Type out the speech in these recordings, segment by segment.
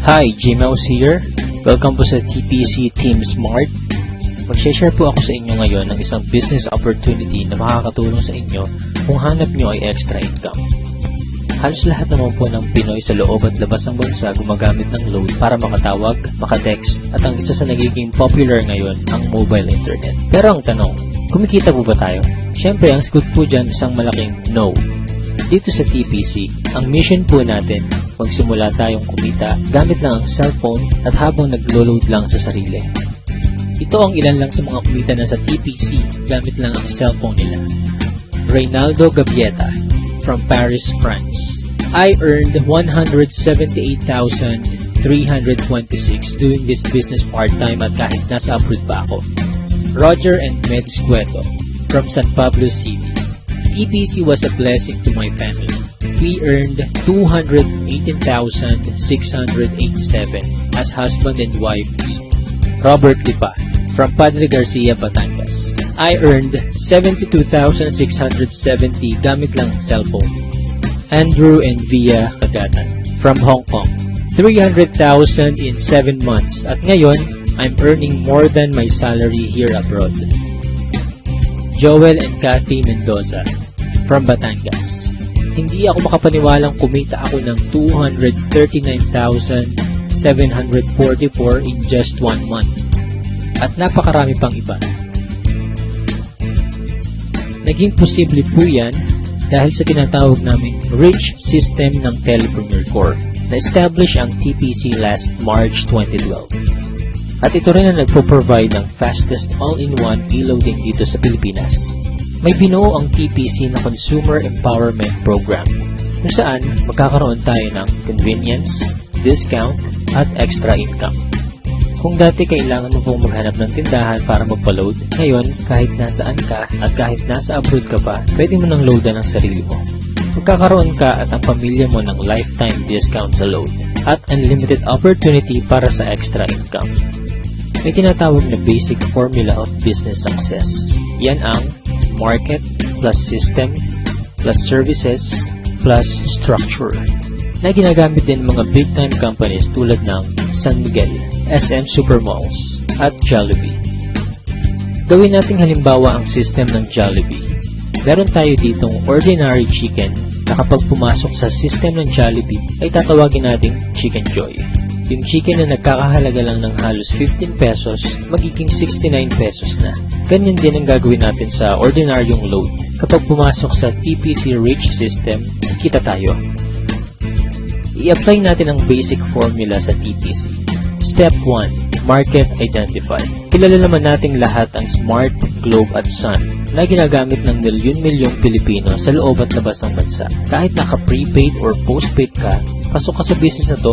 Hi, Gmouse here. Welcome po sa TPC Team Smart. Mag-share po ako sa inyo ngayon ng isang business opportunity na makakatulong sa inyo kung hanap nyo ay extra income. Halos lahat naman po ng Pinoy sa loob at labas ng bansa gumagamit ng load para makatawag, makatext, at ang isa sa nagiging popular ngayon, ang mobile internet. Pero ang tanong, kumikita po ba tayo? Siyempre, ang sagot po dyan isang malaking no. Dito sa TPC, ang mission po natin, magsimula tayong kumita gamit lang ang cellphone at habang naglo-load lang sa sarili. Ito ang ilan lang sa mga kumita na sa TPC gamit lang ang cellphone nila. Reynaldo Gavieta from Paris, France. I earned 178,326 doing this business part-time at kahit nasa abroad pa ako. Roger and Meds Cueto from San Pablo City. TPC was a blessing to my family. We earned 218,687 as husband and wife team. Robert Lipa from Padre Garcia, Batangas. I earned 72,670 gamit lang ang cellphone. Andrew and Via Kagatan from Hong Kong. 300,000 in 7 months at ngayon, I'm earning more than my salary here abroad. Joel and Kathy Mendoza from Batangas. Hindi ako makapaniwalang kumita ako ng 239,744 in just 1 month. At napakarami pang iba. Naging posible po yan dahil sa tinatawag naming Rich System ng Telepreneur Corp. Na-establish ang TPC last March 2012. At ito rin ang nagpo-provide ng fastest all-in-one e-loading dito sa Pilipinas. May binuo ang TPC na Consumer Empowerment Program kung saan magkakaroon tayo ng convenience, discount, at extra income. Kung dati kailangan mo pong maghanap ng tindahan para magpa-load, ngayon kahit nasaan ka at kahit nasa abroad ka pa, pwede mo nang loadan ang sarili mo. Magkakaroon ka at ang pamilya mo ng lifetime discount sa load at unlimited opportunity para sa extra income. May tinatawag na basic formula of business success. Yan ang market plus system plus services plus structure na ginagamit din mga big-time companies tulad ng San Miguel, SM Supermalls at Jollibee. Gawin nating halimbawa ang system ng Jollibee. Meron tayo ditong ordinary chicken na kapag pumasok sa system ng Jollibee ay tatawagin nating Chicken Joy. Yung chicken na nagkakahalaga lang ng halos 15 pesos, magiging 69 pesos na. Ganyan din ang gagawin natin sa ordinaryong load. Kapag pumasok sa TPC Rich System, kikita tayo. I-apply natin ang basic formula sa TPC. Step 1. Market Identify. Kilala naman nating lahat ang Smart, Globe at Sun na ginagamit ng milyon-milyong Pilipino sa loob at labas ng bansa. Kahit naka-prepaid or postpaid ka, pasok ka sa business na to.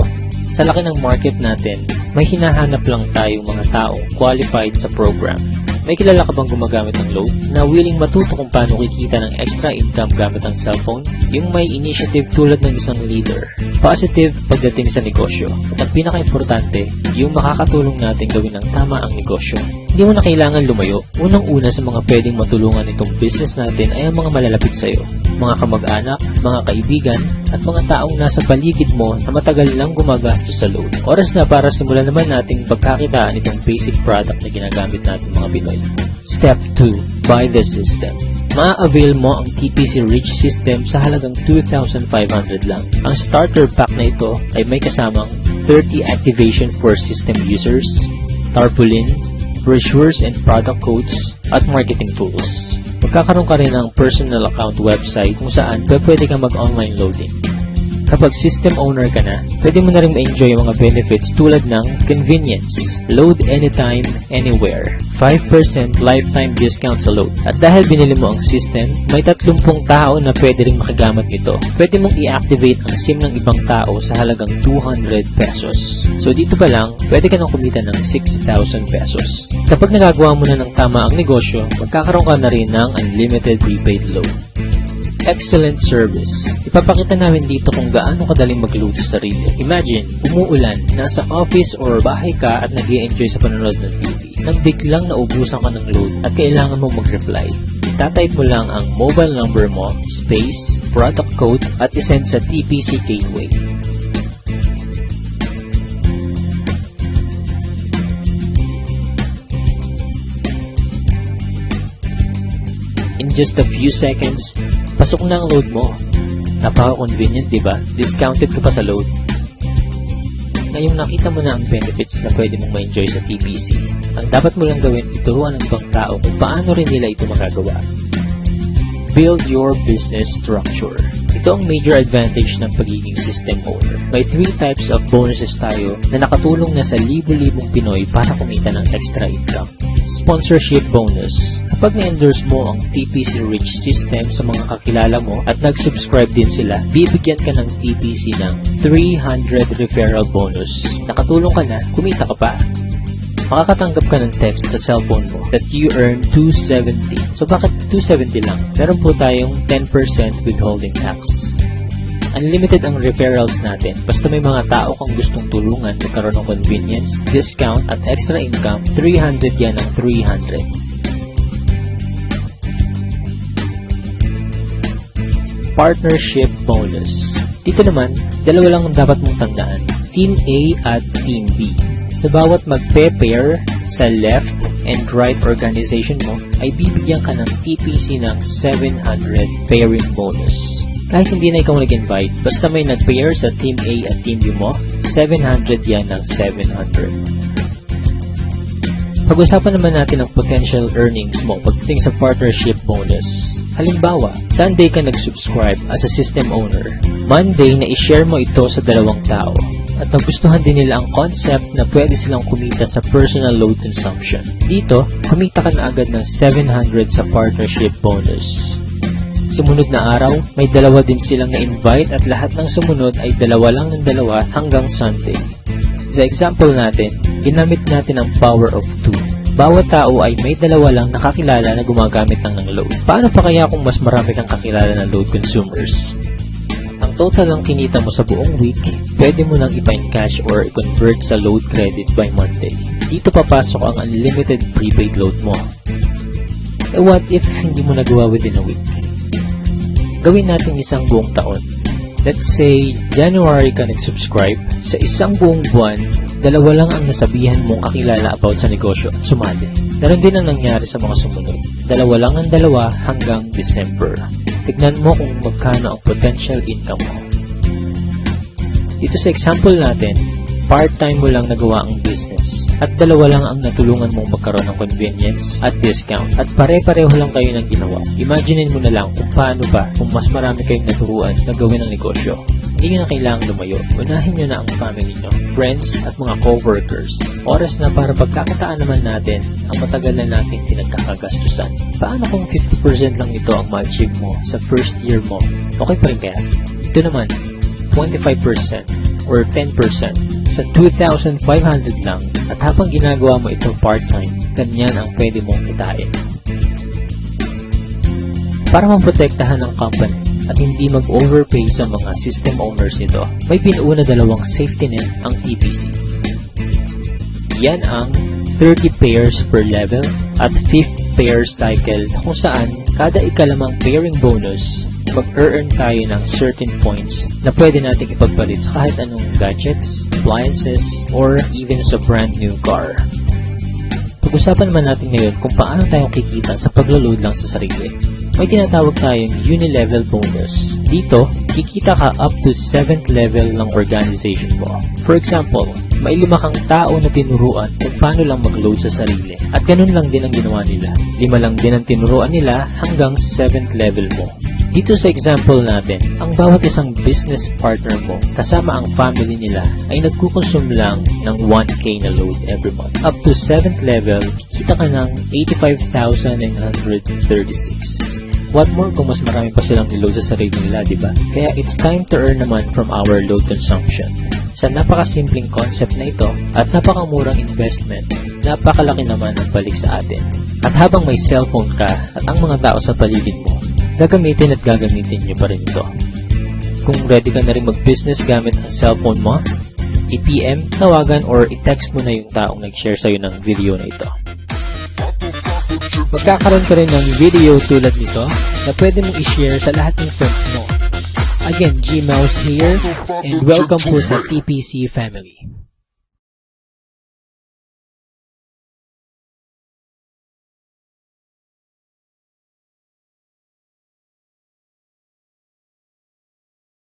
Sa laki ng market natin, may hinahanap lang tayong mga taong qualified sa program. May kilala ka bang gumagamit ng load na willing matuto kung paano kikita ng extra income gamit ang cellphone? Yung may initiative tulad ng isang leader. Positive pagdating sa negosyo. At ang pinaka-importante, yung makakatulong natin gawin ng tama ang negosyo. Hindi mo na kailangan lumayo. Unang-una sa mga pwedeng matulungan itong business natin ay ang mga malalapit sa'yo. Mga kamag-anak, mga kaibigan, at mga taong nasa paligid mo na matagal lang gumagastos sa load. Oras na para simulan naman nating pagkakitaan itong basic product na ginagamit natin mga Pinoy. Step 2. Buy the system. Ma-avail mo ang TPC Rich System sa halagang 2,500 lang. Ang starter pack na ito ay may kasamang 30 activation for system users, tarpaulin, brochures and product codes, at marketing tools. Magkakaroon ka rin ng personal account website kung saan pwede kang mag-online loading. Kapag system owner ka na, pwede mo na rin ma-enjoy yung mga benefits tulad ng convenience, load anytime, anywhere, 5% lifetime discount sa load. At dahil binili mo ang system, may 30 tao na pwede rin makagamit nito. Pwede mong i-activate ang SIM ng ibang tao sa halagang 200 pesos. So dito pa lang, pwede ka nang kumita ng 6,000 pesos. Kapag nagagawa mo na ng tama ang negosyo, magkakaroon ka na rin ng unlimited prepaid load. Excellent service. Ipapakita namin dito kung gaano kadaling mag-load sa sarili. Imagine, umuulan, nasa office or bahay ka at nag-i-enjoy sa panonood ng TV. Nang biglang naubusan ka ng load at kailangan mong mag-reply. Tatype mo lang ang mobile number mo, space, product code at isend sa TPC Gateway. just a few seconds, pasok na ang load mo. Napaka-convenient, diba? Discounted ka pa sa load. Ngayong nakita mo na ang benefits na pwede mong ma-enjoy sa TPC, ang dapat mo lang gawin, ituruan ng ibang tao kung paano rin nila ito magagawa. Build your business structure. Ito ang major advantage ng pagiging system owner. May 3 types of bonuses tayo na nakatulong na sa libo-libong Pinoy para kumita ng extra income. Sponsorship bonus. Kapag na-endorse mo ang TPC Rich system sa mga kakilala mo at nag-subscribe din sila, bibigyan ka ng TPC ng 300 referral bonus. Nakatulong ka na, kumita ka pa. Makakatanggap ka ng text sa cellphone mo that you earn 270. So bakit 270 lang? Meron po tayong 10% withholding tax. Unlimited ang referrals natin. Basta may mga tao kang gustong tulungan, magkaroon ng convenience, discount, at extra income, 300 yan ang 300. Partnership bonus. Dito naman, dalawa lang ang dapat mong tandaan. Team A at Team B. Sa bawat magpe-pair sa left and right organization mo, ay bibigyan ka ng TPC ng 700 pairing bonus. Kahit hindi na ikaw nag-invite, basta may nag-pair sa Team A at Team B mo, 700 yan ng 700. Pag-usapan naman natin ang potential earnings mo pagdating sa partnership bonus. Halimbawa, Sunday ka nag-subscribe as a system owner. Monday na i-share mo ito sa 2 tao. At nagustuhan din nila ang concept na pwede silang kumita sa personal load consumption. Dito, kumita ka na agad ng 700 sa partnership bonus. Sumunod na araw, may 2 din silang na-invite at lahat ng sumunod ay 2 lang ng 2 hanggang Sunday. Sa example natin, ginamit natin ang power of 2. Bawat tao ay may 2 lang nakakilala na gumagamit lang ng load. Paano pa kaya kung mas marami kang kakilala na load consumers? Ang total ng kinita mo sa buong week, pwede mo nang ipa-encash or i-convert sa load credit by Monday. Dito papasok ang unlimited prepaid load mo. Eh what if hindi mo nagawa within a week? Gawin natin isang buong taon. Let's say, January ka nag-subscribe. Sa isang buong buwan, 2 lang ang nasabihan mong kakilala about sa negosyo at sumali. Meron din ang nangyari sa mga sumunod. 2 lang ang 2 hanggang December. Tignan mo kung magkano ang potential income mo. Dito sa example natin, part-time mo lang nagawa ang business at 2 lang ang natulungan mong magkaroon ng convenience at discount at pare-pareho lang kayo ng ginawa. Imaginein mo na lang kung paano ba kung mas marami kayong naturuan na gawin ang negosyo. Hindi nyo na kailangang lumayo. Unahin nyo na ang family nyo, friends at mga co-workers. Oras na para pagkakataan naman natin ang matagal na nating pinagkakagastusan. Paano kung 50% lang ito ang ma-achieve mo sa first year mo? Okay pa rin kaya? Ito naman, 25% or 10% sa 2,500 lang at habang ginagawa mo ito part-time, ganyan ang pwede mong kitain. Para maprotektahan ng company at hindi mag-overpay sa mga system owners nito, may binuo na 2 safety net ang TPC. Yan ang 30 pairs per level at 5th pair cycle kung saan kada ikalimang pairing bonus, mag-earn tayo ng certain points na pwede nating ipagpalit sa kahit anong gadgets, appliances, or even sa brand new car. Pag-usapan naman natin ngayon kung paano tayo kikita sa paglo-load lang sa sarili. May tinatawag tayong uni-level bonus. Dito, kikita ka up to 7th level ng organization mo. For example, may 5 kang tao na tinuruan kung paano lang mag-load sa sarili. At ganun lang din ang ginawa nila. 5 lang din ang tinuruan nila hanggang 7th level mo. Dito sa example natin, ang bawat isang business partner mo kasama ang family nila ay nagkukonsume lang ng 1K na load every month. Up to 7th level, kikita ka ng 85,936. What more kung mas marami pa silang niload sa sarili nila, diba? Kaya it's time to earn naman from our load consumption. Sa napakasimpleng concept na ito at napakamurang investment, napakalaki naman ang balik sa atin. At habang may cellphone ka at ang mga tao sa paligid mo, gagamitin at gagamitin nyo pa rin ito. Kung ready ka na rin mag-business gamit ang cellphone mo, i-PM, tawagan, or i-text mo na yung taong nag-share sa'yo ng video na ito. Magkakaroon ka rin ng video tulad nito na pwede mong i-share sa lahat ng friends mo. Again, G-Mouse here, and welcome po sa TPC family.